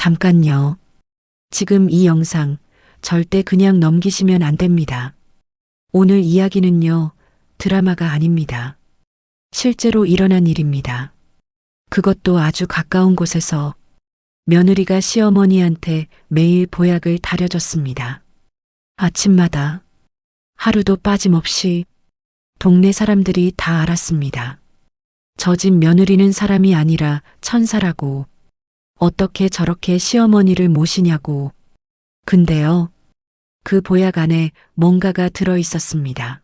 잠깐요. 지금 이 영상 절대 그냥 넘기시면 안 됩니다. 오늘 이야기는요, 드라마가 아닙니다. 실제로 일어난 일입니다. 그것도 아주 가까운 곳에서 며느리가 시어머니한테 매일 보약을 다려줬습니다. 아침마다 하루도 빠짐없이 동네 사람들이 다 알았습니다. 저 집 며느리는 사람이 아니라 천사라고. 어떻게 저렇게 시어머니를 모시냐고. 근데요, 그 보약 안에 뭔가가 들어 있었습니다.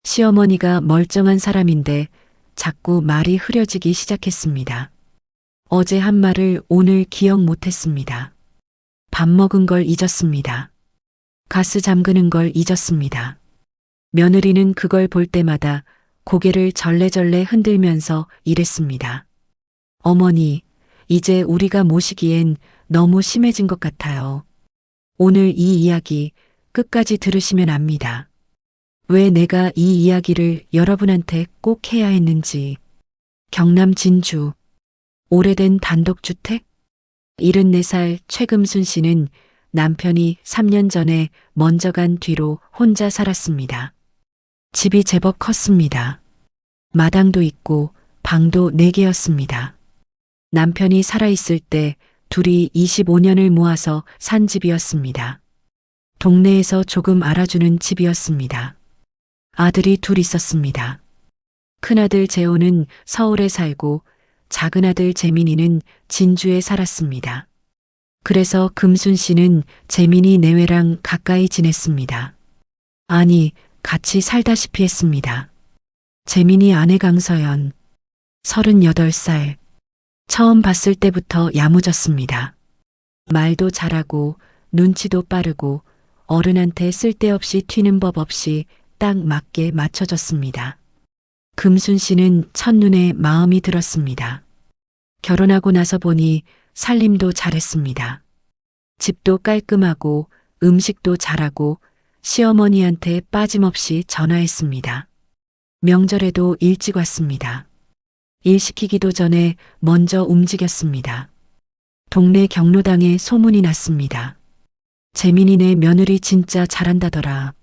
시어머니가 멀쩡한 사람인데 자꾸 말이 흐려지기 시작했습니다. 어제 한 말을 오늘 기억 못했습니다. 밥 먹은 걸 잊었습니다. 가스 잠그는 걸 잊었습니다. 며느리는 그걸 볼 때마다 고개를 절레절레 흔들면서 이랬습니다. 어머니, 이제 우리가 모시기엔 너무 심해진 것 같아요. 오늘 이 이야기 끝까지 들으시면 압니다. 왜 내가 이 이야기를 여러분한테 꼭 해야 했는지. 경남 진주, 오래된 단독주택? 74살 최금순 씨는 남편이 3년 전에 먼저 간 뒤로 혼자 살았습니다. 집이 제법 컸습니다. 마당도 있고 방도 4개였습니다. 남편이 살아있을 때 둘이 25년을 모아서 산 집이었습니다. 동네에서 조금 알아주는 집이었습니다. 아들이 둘 있었습니다. 큰아들 재호는 서울에 살고 작은아들 재민이는 진주에 살았습니다. 그래서 금순 씨는 재민이 내외랑 가까이 지냈습니다. 아니, 같이 살다시피 했습니다. 재민이 아내 강서연, 38살. 처음 봤을 때부터 야무졌습니다. 말도 잘하고 눈치도 빠르고 어른한테 쓸데없이 튀는 법 없이 딱 맞게 맞춰졌습니다. 금순 씨는 첫눈에 마음이 들었습니다. 결혼하고 나서 보니 살림도 잘했습니다. 집도 깔끔하고 음식도 잘하고 시어머니한테 빠짐없이 전화했습니다. 명절에도 일찍 왔습니다. 일 시키기도 전에 먼저 움직였습니다. 동네 경로당에 소문이 났습니다. 재민이네 며느리 진짜 잘한다더라.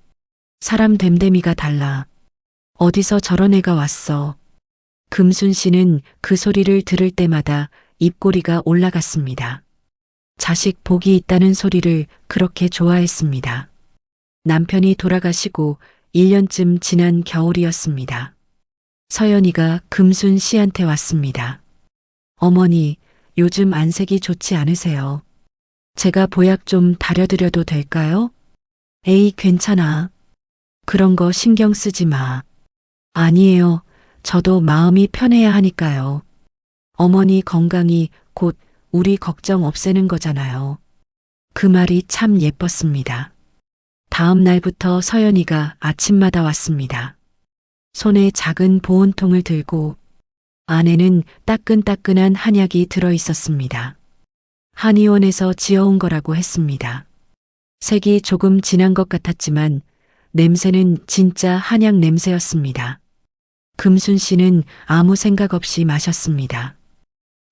사람 됨됨이가 달라. 어디서 저런 애가 왔어. 금순 씨는 그 소리를 들을 때마다 입꼬리가 올라갔습니다. 자식 복이 있다는 소리를 그렇게 좋아했습니다. 남편이 돌아가시고 1년쯤 지난 겨울이었습니다. 서연이가 금순 씨한테 왔습니다. 어머니, 요즘 안색이 좋지 않으세요? 제가 보약 좀 다려드려도 될까요? 에이, 괜찮아. 그런 거 신경 쓰지 마. 아니에요. 저도 마음이 편해야 하니까요. 어머니 건강이 곧 우리 걱정 없애는 거잖아요. 그 말이 참 예뻤습니다. 다음 날부터 서연이가 아침마다 왔습니다. 손에 작은 보온통을 들고 안에는 따끈따끈한 한약이 들어 있었습니다. 한의원에서 지어온 거라고 했습니다. 색이 조금 진한 것 같았지만 냄새는 진짜 한약 냄새였습니다. 금순 씨는 아무 생각 없이 마셨습니다.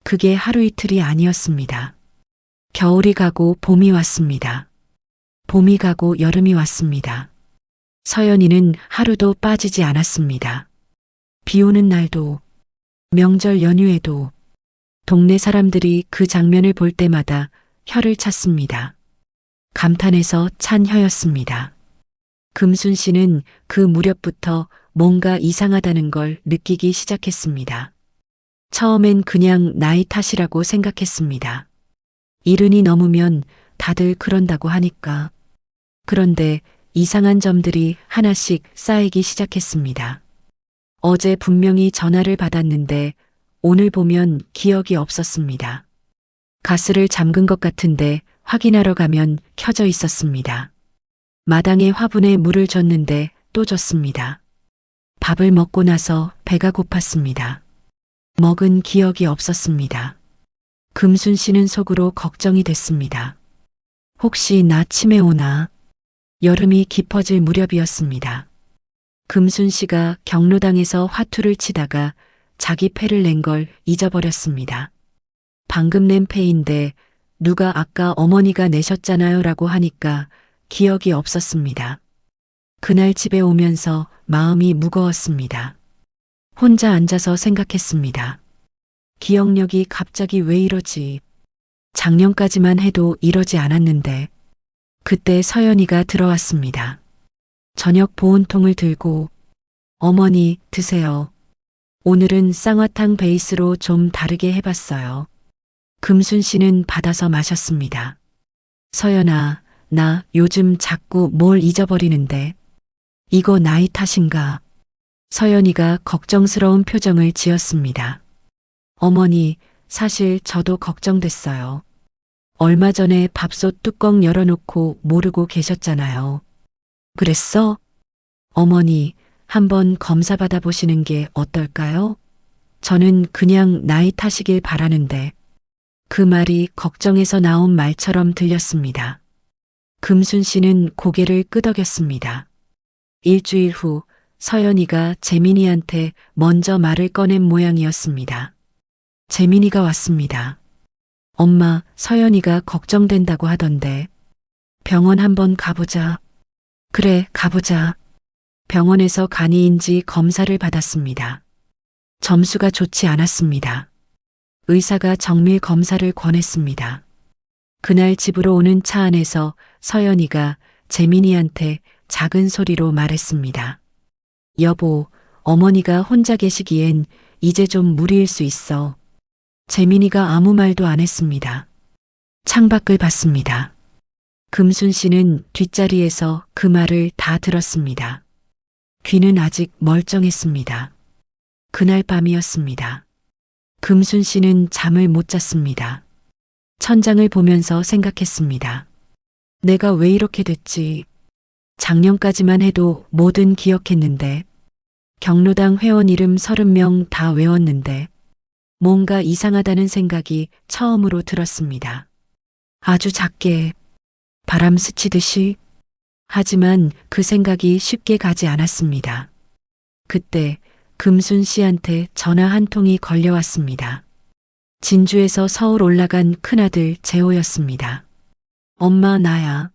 그게 하루 이틀이 아니었습니다. 겨울이 가고 봄이 왔습니다. 봄이 가고 여름이 왔습니다. 서연이는 하루도 빠지지 않았습니다. 비 오는 날도, 명절 연휴에도 동네 사람들이 그 장면을 볼 때마다 혀를 찼습니다. 감탄해서 찬 혀였습니다. 금순 씨는 그 무렵부터 뭔가 이상하다는 걸 느끼기 시작했습니다. 처음엔 그냥 나이 탓이라고 생각했습니다. 70이 넘으면 다들 그런다고 하니까. 그런데 이상한 점들이 하나씩 쌓이기 시작했습니다. 어제 분명히 전화를 받았는데 오늘 보면 기억이 없었습니다. 가스를 잠근 것 같은데 확인하러 가면 켜져 있었습니다. 마당에 화분에 물을 줬는데 또 줬습니다. 밥을 먹고 나서 배가 고팠습니다. 먹은 기억이 없었습니다. 금순 씨는 속으로 걱정이 됐습니다. 혹시 나 치매 오나? 여름이 깊어질 무렵이었습니다. 금순 씨가 경로당에서 화투를 치다가 자기 패를 낸 걸 잊어버렸습니다. 방금 낸 패인데 누가 아까 어머니가 내셨잖아요 라고 하니까 기억이 없었습니다. 그날 집에 오면서 마음이 무거웠습니다. 혼자 앉아서 생각했습니다. 기억력이 갑자기 왜 이러지? 작년까지만 해도 이러지 않았는데. 그때 서연이가 들어왔습니다. 저녁 보온통을 들고 어머니 드세요. 오늘은 쌍화탕 베이스로 좀 다르게 해봤어요. 금순 씨는 받아서 마셨습니다. 서연아, 나 요즘 자꾸 뭘 잊어버리는데. 이거 나이 탓인가? 서연이가 걱정스러운 표정을 지었습니다. 어머니, 사실 저도 걱정됐어요. 얼마 전에 밥솥 뚜껑 열어놓고 모르고 계셨잖아요. 그랬어? 어머니, 한번 검사 받아보시는 게 어떨까요? 저는 그냥 나이 탓이길 바라는데. 그 말이 걱정해서 나온 말처럼 들렸습니다. 금순 씨는 고개를 끄덕였습니다. 일주일 후 서연이가 재민이한테 먼저 말을 꺼낸 모양이었습니다. 재민이가 왔습니다. 엄마, 서연이가 걱정된다고 하던데. 병원 한번 가보자. 그래, 가보자. 병원에서 간이인지 검사를 받았습니다. 점수가 좋지 않았습니다. 의사가 정밀 검사를 권했습니다. 그날 집으로 오는 차 안에서 서연이가 재민이한테 작은 소리로 말했습니다. 여보, 어머니가 혼자 계시기엔 이제 좀 무리일 수 있어. 재민이가 아무 말도 안 했습니다. 창밖을 봤습니다. 금순 씨는 뒷자리에서 그 말을 다 들었습니다. 귀는 아직 멀쩡했습니다. 그날 밤이었습니다. 금순 씨는 잠을 못 잤습니다. 천장을 보면서 생각했습니다. 내가 왜 이렇게 됐지? 작년까지만 해도 뭐든 기억했는데, 경로당 회원 이름 30명 다 외웠는데, 뭔가 이상하다는 생각이 처음으로 들었습니다. 아주 작게, 바람 스치듯이. 하지만 그 생각이 쉽게 가지 않았습니다. 그때 금순 씨한테 전화 한 통이 걸려왔습니다. 진주에서 서울 올라간 큰아들 재호였습니다. 엄마, 나야.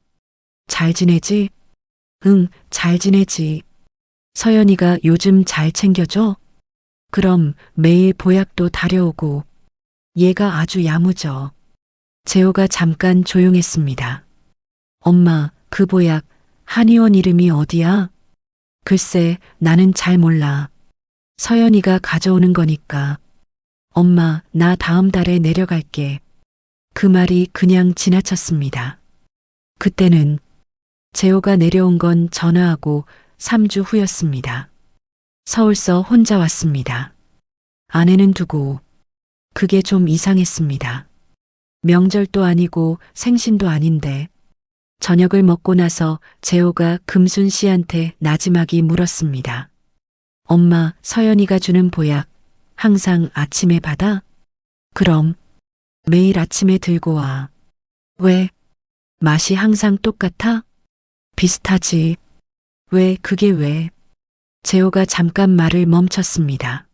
잘 지내지? 응, 잘 지내지. 서연이가 요즘 잘 챙겨줘? 그럼 매일 보약도 다려오고. 얘가 아주 야무져. 재호가 잠깐 조용했습니다. 엄마, 그 보약 한의원 이름이 어디야? 글쎄, 나는 잘 몰라. 서연이가 가져오는 거니까. 엄마, 나 다음 달에 내려갈게. 그 말이 그냥 지나쳤습니다. 그때는 재호가 내려온 건 전화하고 3주 후였습니다. 서울서 혼자 왔습니다. 아내는 두고. 그게 좀 이상했습니다. 명절도 아니고 생신도 아닌데. 저녁을 먹고 나서 재호가 금순 씨한테 나지막이 물었습니다. 엄마, 서연이가 주는 보약 항상 아침에 받아? 그럼 매일 아침에 들고 와. 왜? 맛이 항상 똑같아? 비슷하지. 왜, 그게 왜? 재호가 잠깐 말을 멈췄습니다.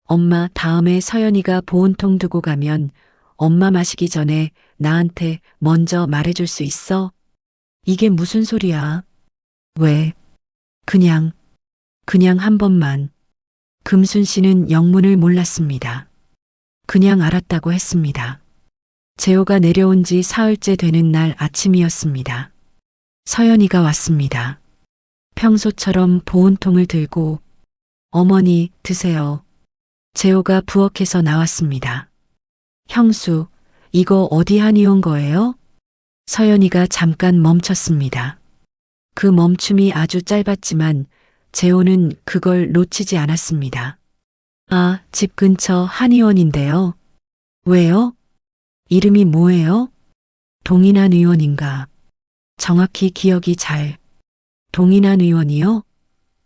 엄마, 다음에 서연이가 보온통 두고 가면 엄마 마시기 전에 나한테 먼저 말해줄 수 있어? 이게 무슨 소리야? 왜? 그냥 한 번만. 금순 씨는 영문을 몰랐습니다. 그냥 알았다고 했습니다. 재호가 내려온 지 사흘째 되는 날 아침이었습니다. 서연이가 왔습니다. 평소처럼 보온통을 들고 어머니 드세요. 재호가 부엌에서 나왔습니다. 형수, 이거 어디 한의원 거예요? 서연이가 잠깐 멈췄습니다. 그 멈춤이 아주 짧았지만 재호는 그걸 놓치지 않았습니다. 아, 집 근처 한의원인데요. 왜요? 이름이 뭐예요? 동인한 의원인가? 정확히 기억이 잘. 동인한 의원이요?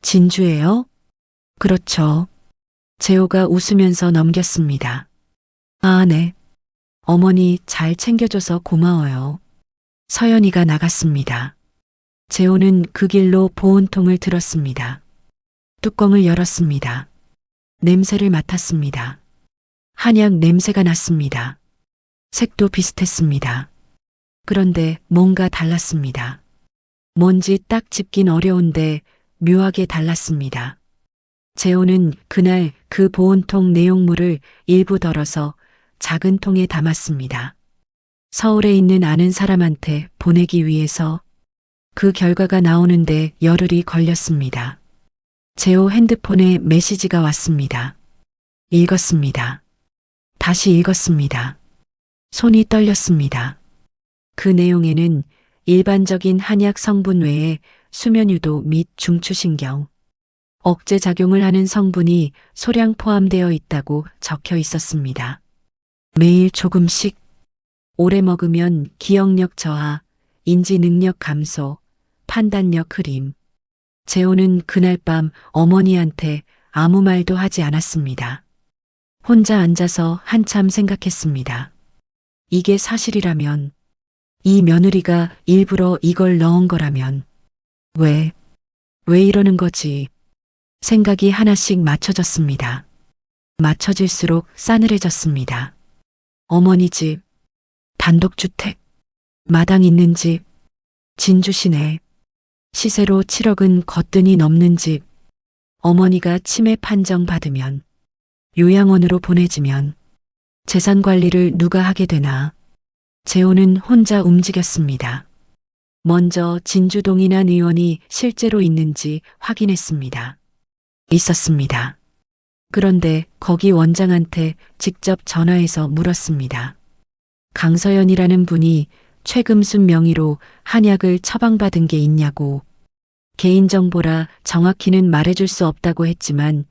진주예요? 그렇죠. 재호가 웃으면서 넘겼습니다. 아, 네. 어머니 잘 챙겨줘서 고마워요. 서연이가 나갔습니다. 재호는 그 길로 보온통을 들었습니다. 뚜껑을 열었습니다. 냄새를 맡았습니다. 한약 냄새가 났습니다. 색도 비슷했습니다. 그런데 뭔가 달랐습니다. 뭔지 딱 짚긴 어려운데 묘하게 달랐습니다. 재호는 그날 그 보온통 내용물을 일부 덜어서 작은 통에 담았습니다. 서울에 있는 아는 사람한테 보내기 위해서. 그 결과가 나오는데 열흘이 걸렸습니다. 재호 핸드폰에 메시지가 왔습니다. 읽었습니다. 다시 읽었습니다. 손이 떨렸습니다. 그 내용에는 일반적인 한약 성분 외에 수면유도 및 중추신경, 억제작용을 하는 성분이 소량 포함되어 있다고 적혀 있었습니다. 매일 조금씩, 오래 먹으면 기억력 저하, 인지 능력 감소, 판단력 흐림. 재호는 그날 밤 어머니한테 아무 말도 하지 않았습니다. 혼자 앉아서 한참 생각했습니다. 이게 사실이라면, 이 며느리가 일부러 이걸 넣은 거라면, 왜 이러는 거지? 생각이 하나씩 맞춰졌습니다. 맞춰질수록 싸늘해졌습니다. 어머니 집, 단독주택, 마당 있는 집, 진주 시내, 시세로 7억은 거뜬히 넘는 집, 어머니가 치매 판정 받으면, 요양원으로 보내지면, 재산 관리를 누가 하게 되나. 재호는 혼자 움직였습니다. 먼저 진주동인한 의원이 실제로 있는지 확인했습니다. 있었습니다. 그런데 거기 원장한테 직접 전화해서 물었습니다. 강서연이라는 분이 최금순 명의로 한약을 처방받은 게 있냐고. 개인정보라 정확히는 말해줄 수 없다고 했지만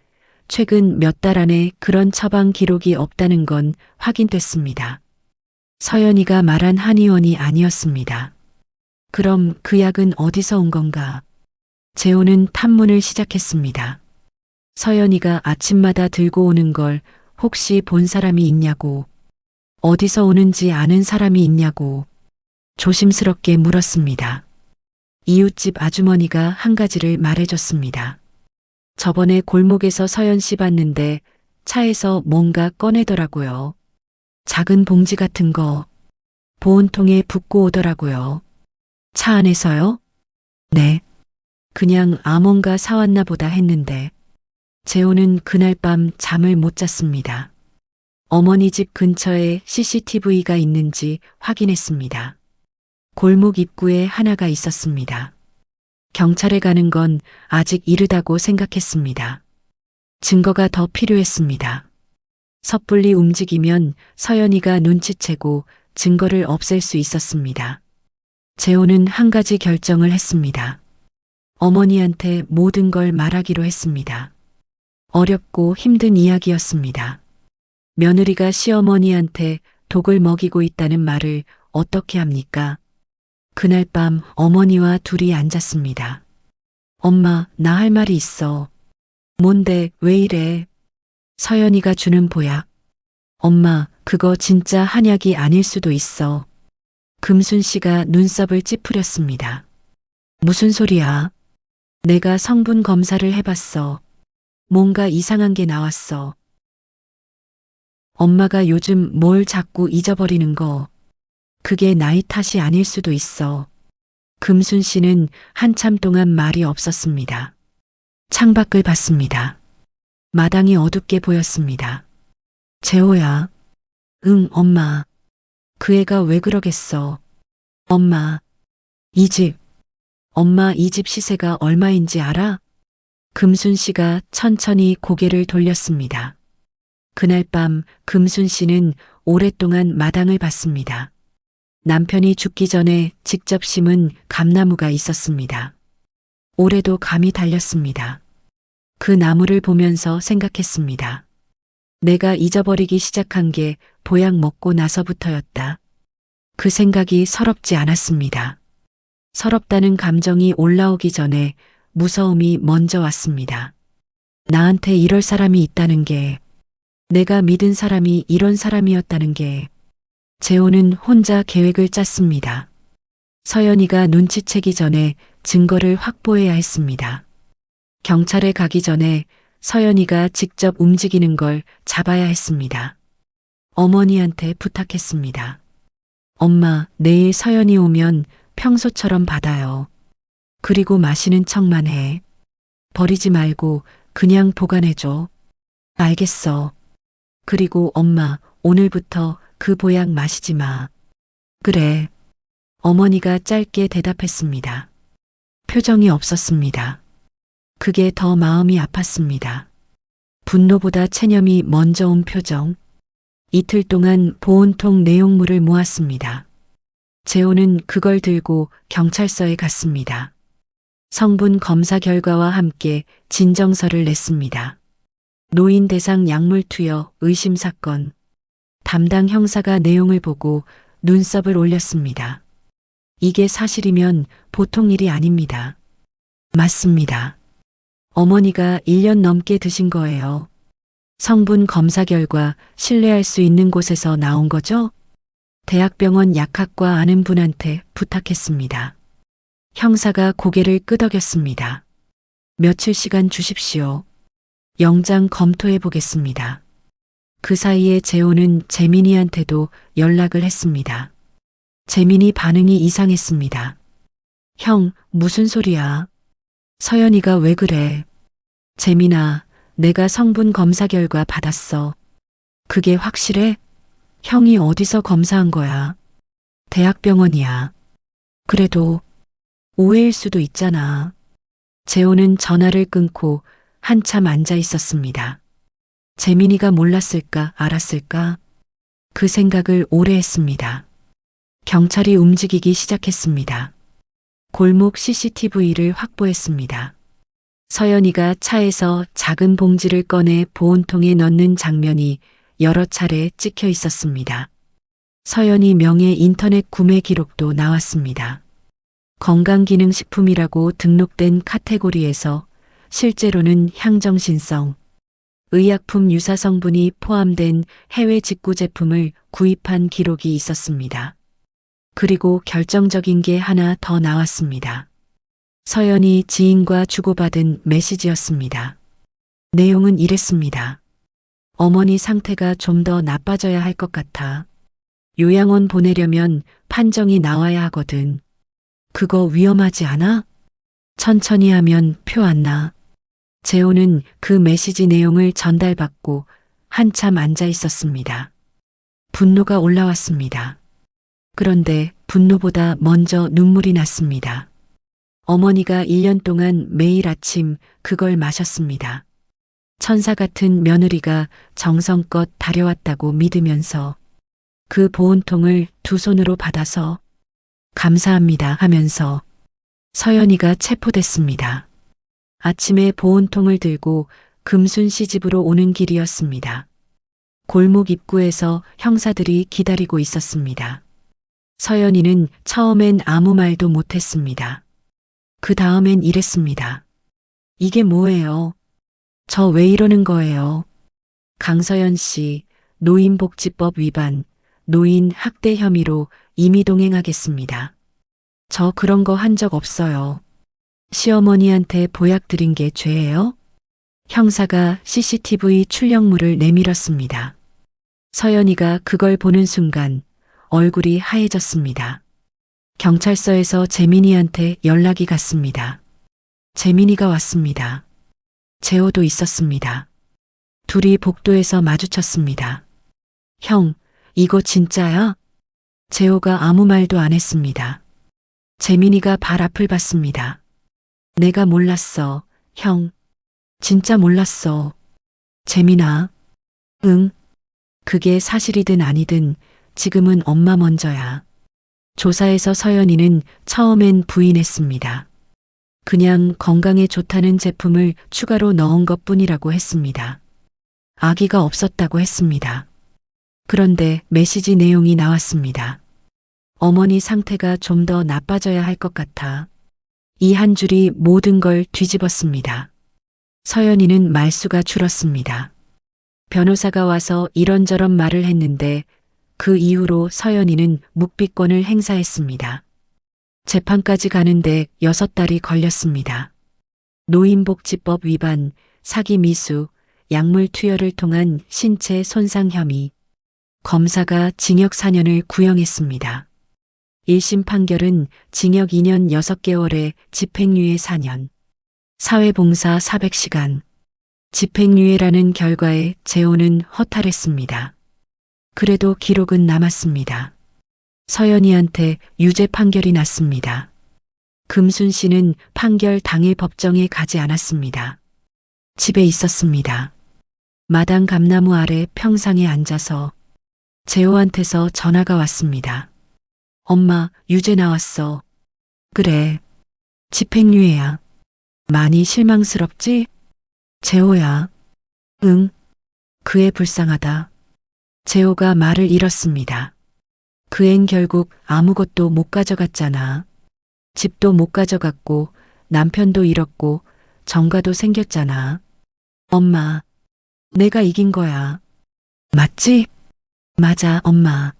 최근 몇 달 안에 그런 처방 기록이 없다는 건 확인됐습니다. 서연이가 말한 한의원이 아니었습니다. 그럼 그 약은 어디서 온 건가? 재호는 탐문을 시작했습니다. 서연이가 아침마다 들고 오는 걸 혹시 본 사람이 있냐고, 어디서 오는지 아는 사람이 있냐고 조심스럽게 물었습니다. 이웃집 아주머니가 한 가지를 말해줬습니다. 저번에 골목에서 서연 씨 봤는데 차에서 뭔가 꺼내더라고요. 작은 봉지 같은 거 보온통에 붓고 오더라고요. 차 안에서요? 네. 그냥 아몬가 사왔나 보다 했는데. 재호는 그날 밤 잠을 못 잤습니다. 어머니 집 근처에 CCTV가 있는지 확인했습니다. 골목 입구에 하나가 있었습니다. 경찰에 가는 건 아직 이르다고 생각했습니다. 증거가 더 필요했습니다. 섣불리 움직이면 서연이가 눈치채고 증거를 없앨 수 있었습니다. 재호는 한 가지 결정을 했습니다. 어머니한테 모든 걸 말하기로 했습니다. 어렵고 힘든 이야기였습니다. 며느리가 시어머니한테 독을 먹이고 있다는 말을 어떻게 합니까? 그날 밤 어머니와 둘이 앉았습니다. 엄마, 나 할 말이 있어. 뭔데, 왜 이래? 서연이가 주는 보약. 엄마, 그거 진짜 한약이 아닐 수도 있어. 금순 씨가 눈썹을 찌푸렸습니다. 무슨 소리야? 내가 성분 검사를 해봤어. 뭔가 이상한 게 나왔어. 엄마가 요즘 뭘 자꾸 잊어버리는 거. 그게 나이 탓이 아닐 수도 있어. 금순 씨는 한참 동안 말이 없었습니다. 창밖을 봤습니다. 마당이 어둡게 보였습니다. 재호야. 응, 엄마. 그 애가 왜 그러겠어. 엄마. 엄마 이 집 시세가 얼마인지 알아? 금순 씨가 천천히 고개를 돌렸습니다. 그날 밤 금순 씨는 오랫동안 마당을 봤습니다. 남편이 죽기 전에 직접 심은 감나무가 있었습니다. 올해도 감이 달렸습니다. 그 나무를 보면서 생각했습니다. 내가 잊어버리기 시작한 게 보약 먹고 나서부터였다. 그 생각이 서럽지 않았습니다. 서럽다는 감정이 올라오기 전에 무서움이 먼저 왔습니다. 나한테 이럴 사람이 있다는 게, 내가 믿은 사람이 이런 사람이었다는 게. 재호는 혼자 계획을 짰습니다. 서연이가 눈치채기 전에 증거를 확보해야 했습니다. 경찰에 가기 전에 서연이가 직접 움직이는 걸 잡아야 했습니다. 어머니한테 부탁했습니다. 엄마, 내일 서연이 오면 평소처럼 받아요. 그리고 마시는 척만 해. 버리지 말고 그냥 보관해줘. 알겠어. 그리고 엄마, 오늘부터 그 보약 마시지 마. 그래. 어머니가 짧게 대답했습니다. 표정이 없었습니다. 그게 더 마음이 아팠습니다. 분노보다 체념이 먼저 온 표정. 이틀 동안 보온통 내용물을 모았습니다. 재호는 그걸 들고 경찰서에 갔습니다. 성분 검사 결과와 함께 진정서를 냈습니다. 노인 대상 약물 투여 의심 사건. 담당 형사가 내용을 보고 눈썹을 올렸습니다. 이게 사실이면 보통 일이 아닙니다. 맞습니다. 어머니가 1년 넘게 드신 거예요. 성분 검사 결과 신뢰할 수 있는 곳에서 나온 거죠? 대학병원 약학과 아는 분한테 부탁했습니다. 형사가 고개를 끄덕였습니다. 며칠 시간 주십시오. 영장 검토해 보겠습니다. 그 사이에 재호는 재민이한테도 연락을 했습니다. 재민이 반응이 이상했습니다. 형, 무슨 소리야? 서연이가 왜 그래? 재민아, 내가 성분 검사 결과 받았어. 그게 확실해? 형이 어디서 검사한 거야? 대학병원이야. 그래도 오해일 수도 있잖아. 재호는 전화를 끊고 한참 앉아 있었습니다. 재민이가 몰랐을까, 알았을까? 그 생각을 오래 했습니다. 경찰이 움직이기 시작했습니다. 골목 CCTV를 확보했습니다. 서연이가 차에서 작은 봉지를 꺼내 보온통에 넣는 장면이 여러 차례 찍혀 있었습니다. 서연이 명의 인터넷 구매 기록도 나왔습니다. 건강기능식품이라고 등록된 카테고리에서 실제로는 향정신성, 의약품 유사 성분이 포함된 해외 직구 제품을 구입한 기록이 있었습니다. 그리고 결정적인 게 하나 더 나왔습니다. 서연이 지인과 주고받은 메시지였습니다. 내용은 이랬습니다. 어머니 상태가 좀 더 나빠져야 할 것 같아. 요양원 보내려면 판정이 나와야 하거든. 그거 위험하지 않아? 천천히 하면 표 안 나. 재호는 그 메시지 내용을 전달받고 한참 앉아 있었습니다. 분노가 올라왔습니다. 그런데 분노보다 먼저 눈물이 났습니다. 어머니가 1년 동안 매일 아침 그걸 마셨습니다. 천사 같은 며느리가 정성껏 다려왔다고 믿으면서 그 보온통을 두 손으로 받아서 감사합니다 하면서 서연이가 체포됐습니다. 아침에 보온통을 들고 금순 씨 집으로 오는 길이었습니다. 골목 입구에서 형사들이 기다리고 있었습니다. 서연이는 처음엔 아무 말도 못했습니다. 그 다음엔 이랬습니다. 이게 뭐예요? 저 왜 이러는 거예요? 강서연 씨, 노인복지법 위반, 노인 학대 혐의로 임의동행하겠습니다. 저 그런 거 한 적 없어요. 시어머니한테 보약 드린 게 죄예요? 형사가 CCTV 출력물을 내밀었습니다. 서연이가 그걸 보는 순간 얼굴이 하얘졌습니다. 경찰서에서 재민이한테 연락이 갔습니다. 재민이가 왔습니다. 재호도 있었습니다. 둘이 복도에서 마주쳤습니다. 형, 이거 진짜야? 재호가 아무 말도 안 했습니다. 재민이가 발 앞을 봤습니다. 내가 몰랐어, 형. 진짜 몰랐어. 재민아. 응. 그게 사실이든 아니든 지금은 엄마 먼저야. 조사에서 서연이는 처음엔 부인했습니다. 그냥 건강에 좋다는 제품을 추가로 넣은 것뿐이라고 했습니다. 아기가 없었다고 했습니다. 그런데 메시지 내용이 나왔습니다. 어머니 상태가 좀 더 나빠져야 할 것 같아. 이 한 줄이 모든 걸 뒤집었습니다. 서연이는 말수가 줄었습니다. 변호사가 와서 이런저런 말을 했는데 그 이후로 서연이는 묵비권을 행사했습니다. 재판까지 가는데 6달이 걸렸습니다. 노인복지법 위반, 사기 미수, 약물 투여를 통한 신체 손상 혐의, 검사가 징역 4년을 구형했습니다. 1심 판결은 징역 2년 6개월에 집행유예 4년, 사회봉사 400시간, 집행유예라는 결과에 재호는 허탈했습니다. 그래도 기록은 남았습니다. 서연이한테 유죄 판결이 났습니다. 금순 씨는 판결 당일 법정에 가지 않았습니다. 집에 있었습니다. 마당 감나무 아래 평상에 앉아서 재호한테서 전화가 왔습니다. 엄마, 유죄 나왔어. 그래. 집행유예야. 많이 실망스럽지? 재호야. 응. 그애 불쌍하다. 재호가 말을 잃었습니다. 그 앤 결국 아무것도 못 가져갔잖아. 집도 못 가져갔고 남편도 잃었고 정가도 생겼잖아. 엄마, 내가 이긴 거야. 맞지? 맞아, 엄마.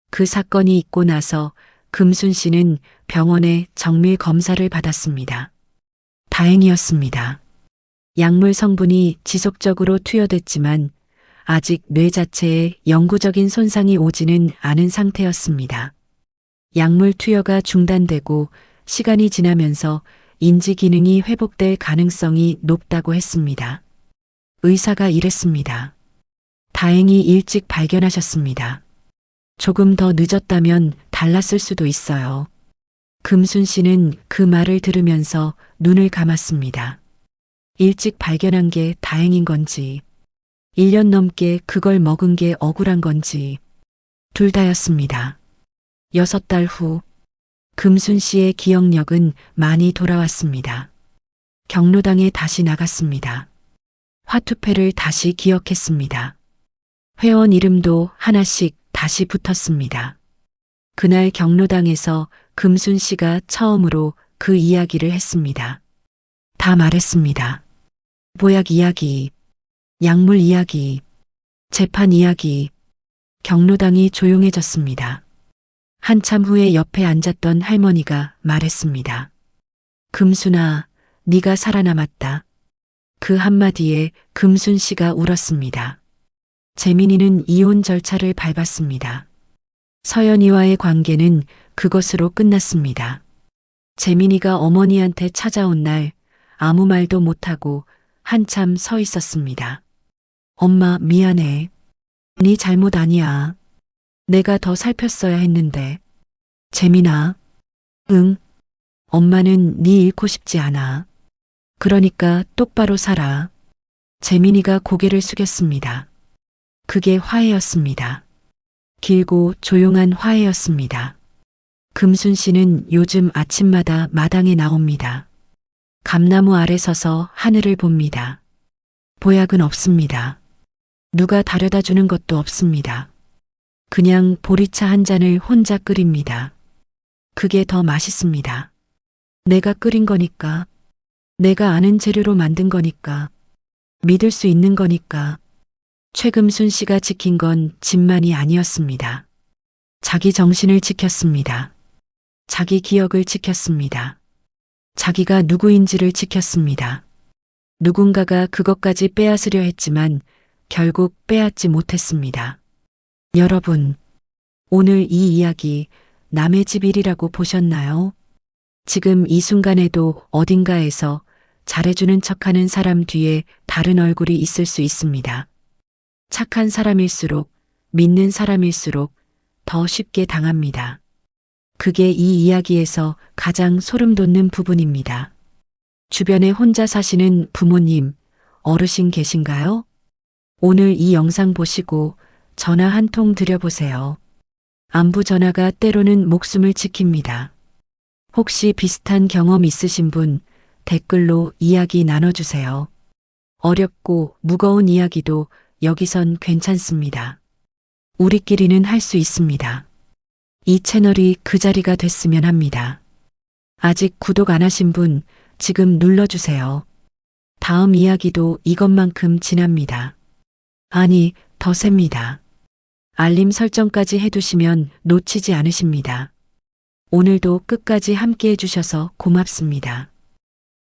그 사건이 있고 나서 금순 씨는 병원에 정밀 검사를 받았습니다. 다행이었습니다. 약물 성분이 지속적으로 투여됐지만 아직 뇌 자체에 영구적인 손상이 오지는 않은 상태였습니다. 약물 투여가 중단되고 시간이 지나면서 인지 기능이 회복될 가능성이 높다고 했습니다. 의사가 이랬습니다. 다행히 일찍 발견하셨습니다. 조금 더 늦었다면 달랐을 수도 있어요. 금순 씨는 그 말을 들으면서 눈을 감았습니다. 일찍 발견한 게 다행인 건지, 1년 넘게 그걸 먹은 게 억울한 건지, 둘 다였습니다. 6달 후, 금순 씨의 기억력은 많이 돌아왔습니다. 경로당에 다시 나갔습니다. 화투패를 다시 기억했습니다. 회원 이름도 하나씩 다시 붙었습니다. 그날 경로당에서 금순 씨가 처음으로 그 이야기를 했습니다. 다 말했습니다. 보약 이야기, 약물 이야기, 재판 이야기. 경로당이 조용해졌습니다. 한참 후에 옆에 앉았던 할머니가 말했습니다. 금순아, 네가 살아남았다. 그 한마디에 금순 씨가 울었습니다. 재민이는 이혼 절차를 밟았습니다. 서연이와의 관계는 그것으로 끝났습니다. 재민이가 어머니한테 찾아온 날 아무 말도 못하고 한참 서 있었습니다. 엄마, 미안해. 네 잘못 아니야. 내가 더 살폈어야 했는데. 재민아. 응. 엄마는 네 잃고 싶지 않아. 그러니까 똑바로 살아. 재민이가 고개를 숙였습니다. 그게 화해였습니다. 길고 조용한 화해였습니다. 금순 씨는 요즘 아침마다 마당에 나옵니다. 감나무 아래 서서 하늘을 봅니다. 보약은 없습니다. 누가 다려다 주는 것도 없습니다. 그냥 보리차 한 잔을 혼자 끓입니다. 그게 더 맛있습니다. 내가 끓인 거니까. 내가 아는 재료로 만든 거니까. 믿을 수 있는 거니까. 최금순 씨가 지킨 건 집만이 아니었습니다. 자기 정신을 지켰습니다. 자기 기억을 지켰습니다. 자기가 누구인지를 지켰습니다. 누군가가 그것까지 빼앗으려 했지만 결국 빼앗지 못했습니다. 여러분, 오늘 이 이야기 남의 집 일이라고 보셨나요? 지금 이 순간에도 어딘가에서 잘해주는 척하는 사람 뒤에 다른 얼굴이 있을 수 있습니다. 착한 사람일수록, 믿는 사람일수록 더 쉽게 당합니다. 그게 이 이야기에서 가장 소름 돋는 부분입니다. 주변에 혼자 사시는 부모님, 어르신 계신가요? 오늘 이 영상 보시고 전화 한 통 드려보세요. 안부 전화가 때로는 목숨을 지킵니다. 혹시 비슷한 경험 있으신 분 댓글로 이야기 나눠주세요. 어렵고 무거운 이야기도 여기선 괜찮습니다. 우리끼리는 할 수 있습니다. 이 채널이 그 자리가 됐으면 합니다. 아직 구독 안 하신 분 지금 눌러주세요. 다음 이야기도 이것만큼 진합니다. 아니, 더 셉니다. 알림 설정까지 해두시면 놓치지 않으십니다. 오늘도 끝까지 함께 해주셔서 고맙습니다.